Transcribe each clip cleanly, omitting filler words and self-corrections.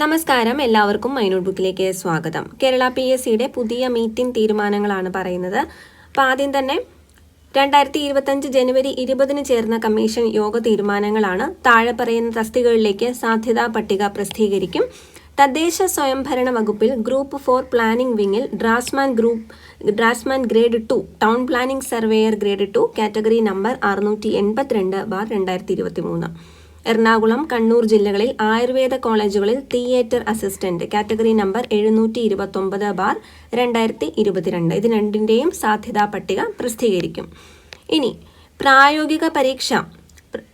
നമസ്കാരം, എല്ലാവർക്കും മൈനോട്ട് ബുക്കിലേക്ക് സ്വാഗതം. കേരള PSCയുടെ പുതിയ മീറ്റിംഗ് തീരുമാനങ്ങളാണ് പറയുന്നത്. അപ്പോൾ ആദ്യം തന്നെ 2025 ജനുവരി 20 ചേർന്ന കമ്മീഷൻ യോഗ തീരുമാനങ്ങളാണ്. താഴെ പറയുന്ന തസ്തികകളിലേക്ക് സാധ്യതാ പട്ടിക പ്രസിദ്ധീകരിക്കും. തദ്ദേശ സ്വയംഭരണ വകുപ്പിൽ ഗ്രൂപ്പ് 4 പ്ലാനിംഗ് വിങ്ങിൽ draughtsman grade 2 town planning surveyor grade 2 category number 682/2023. Ernakulam, Kannur ജില്ലകളിൽ ആയുർവേദ കോളേജുകളിൽ തിയേറ്റർ അസിസ്റ്റന്റ് കാറ്റഗറി നമ്പർ 729/2022. ഇത് രണ്ടിൻ്റെയും സാധ്യതാ പട്ടിക പ്രസിദ്ധീകരിക്കും. ഇനി പ്രായോഗിക പരീക്ഷ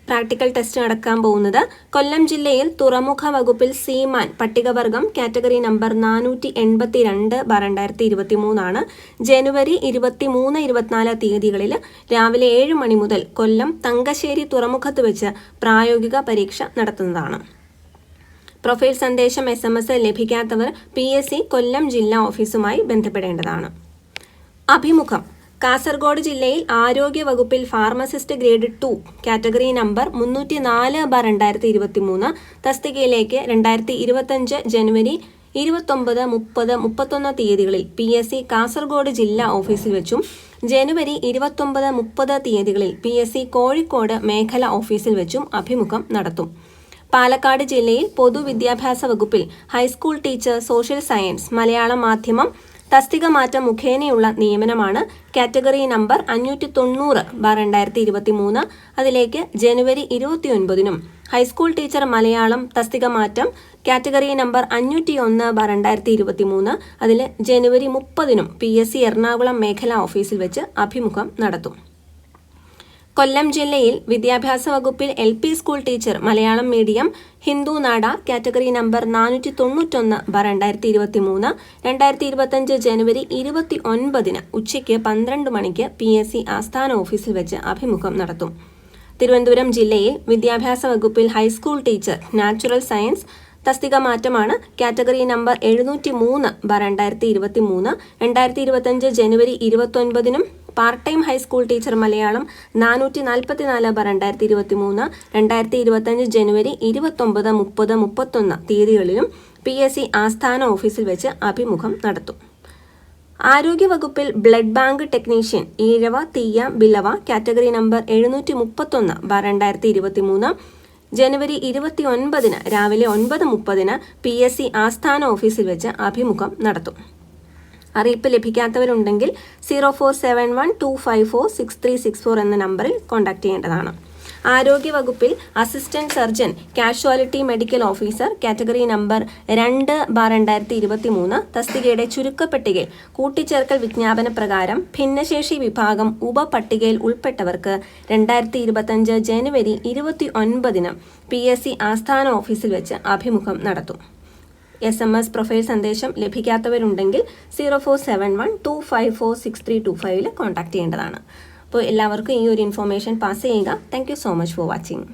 പ്രാക്ടിക്കൽ ടെസ്റ്റ് നടക്കാൻ പോകുന്നത് കൊല്ലം ജില്ലയിൽ തുറമുഖ വകുപ്പിൽ സീമാൻ പട്ടികവർഗം കാറ്റഗറി നമ്പർ 482/2023 ജനുവരി 23-24 തീയതികളിൽ രാവിലെ 7 മണി മുതൽ കൊല്ലം തങ്കശ്ശേരി തുറമുഖത്ത് വെച്ച് പ്രായോഗിക പരീക്ഷ നടത്തുന്നതാണ്. പ്രൊഫൈൽ സന്ദേശം SMS ലഭിക്കാത്തവർ PSC കൊല്ലം ജില്ലാ ഓഫീസുമായി ബന്ധപ്പെടേണ്ടതാണ്. അഭിമുഖം. കാസർഗോഡ് ജില്ലയിൽ ആരോഗ്യ വകുപ്പിൽ ഫാർമസിസ്റ്റ് ഗ്രേഡ് 2 കാറ്റഗറി നമ്പർ 304/2023 തസ്തികയിലേക്ക് 2025 ജനുവരി 29, 30, 31 തീയതികളിൽ PSC കാസർഗോഡ് ജില്ലാ ഓഫീസിൽ വെച്ചും ജനുവരി 29, 30 തീയതികളിൽ PSC കോഴിക്കോട് മേഖല ഓഫീസിൽ വെച്ചും അഭിമുഖം നടത്തും. പാലക്കാട് ജില്ലയിൽ പൊതുവിദ്യാഭ്യാസ വകുപ്പിൽ high school teacher social science Malayalam മാധ്യമം തസ്തിക മാറ്റം മുഖേനയുള്ള നിയമനമാണ്. കാറ്റഗറി നമ്പർ 590/2023 അതിലേക്ക് ജനുവരി 29 ഹൈസ്കൂൾ ടീച്ചർ മലയാളം തസ്തിക മാറ്റം കാറ്റഗറി നമ്പർ 501/2023 അതിൽ ജനുവരി 30 PSC എറണാകുളം മേഖലാ ഓഫീസിൽ വെച്ച് അഭിമുഖം നടത്തും. കൊല്ലം ജില്ലയിൽ വിദ്യാഭ്യാസ വകുപ്പിൽ LP school teacher Malayalam medium Hindu Nadar category number 491/2023 2025 ജനുവരി 29 ഉച്ചയ്ക്ക് 12 മണിക്ക് PSC ആസ്ഥാന ഓഫീസിൽ വെച്ച് അഭിമുഖം നടത്തും. തിരുവനന്തപുരം ജില്ലയിൽ വിദ്യാഭ്യാസ വകുപ്പിൽ ഹൈസ്കൂൾ ടീച്ചർ നാച്ചുറൽ സയൻസ് തസ്തിക മാറ്റമാണ്. കാറ്റഗറി നമ്പർ 703/2023 2025 ജനുവരി 29 part time high school teacher Malayalam 444/2023 2025 ജനുവരി 29, 30, 31 തീയതികളിലും PSC ആസ്ഥാന ഓഫീസിൽ വെച്ച് അഭിമുഖം നടത്തും. ആരോഗ്യ വകുപ്പിൽ ബ്ലഡ് ബാങ്ക് ടെക്നീഷ്യൻ ഈഴവ, തീയ, ബിലവ കാറ്റഗറി നമ്പർ 730/2023 ജനുവരി 29 രാവിലെ 9:30 PSC ആസ്ഥാന ഓഫീസിൽ വെച്ച് അഭിമുഖം നടത്തും. അറിയിപ്പ് ലഭിക്കാത്തവരുണ്ടെങ്കിൽ 0471254634 എന്ന നമ്പറിൽ കോൺടാക്ട് ചെയ്യേണ്ടതാണ്. ആരോഗ്യ വകുപ്പിൽ assistant surgeon casualty medical officer category number 2/2023 തസ്തികയുടെ ചുരുക്കപ്പട്ടികയിൽ കൂട്ടിച്ചേർക്കൽ വിജ്ഞാപന പ്രകാരം ഭിന്നശേഷി വിഭാഗം ഉപപട്ടികയിൽ ഉൾപ്പെട്ടവർക്ക് 2025 ജനുവരി 29 PSC ആസ്ഥാന ഓഫീസിൽ വെച്ച് അഭിമുഖം നടത്തും. SMS പ്രൊഫൈൽ സന്ദേശം ലഭിക്കാത്തവരുണ്ടെങ്കിൽ 0471254635 കോൺടാക്ട് ചെയ്യേണ്ടതാണ്. അപ്പോൾ എല്ലാവർക്കും ഈ ഒരു ഇൻഫോർമേഷൻ പാസ് ചെയ്യുക. Thank you so much for watching.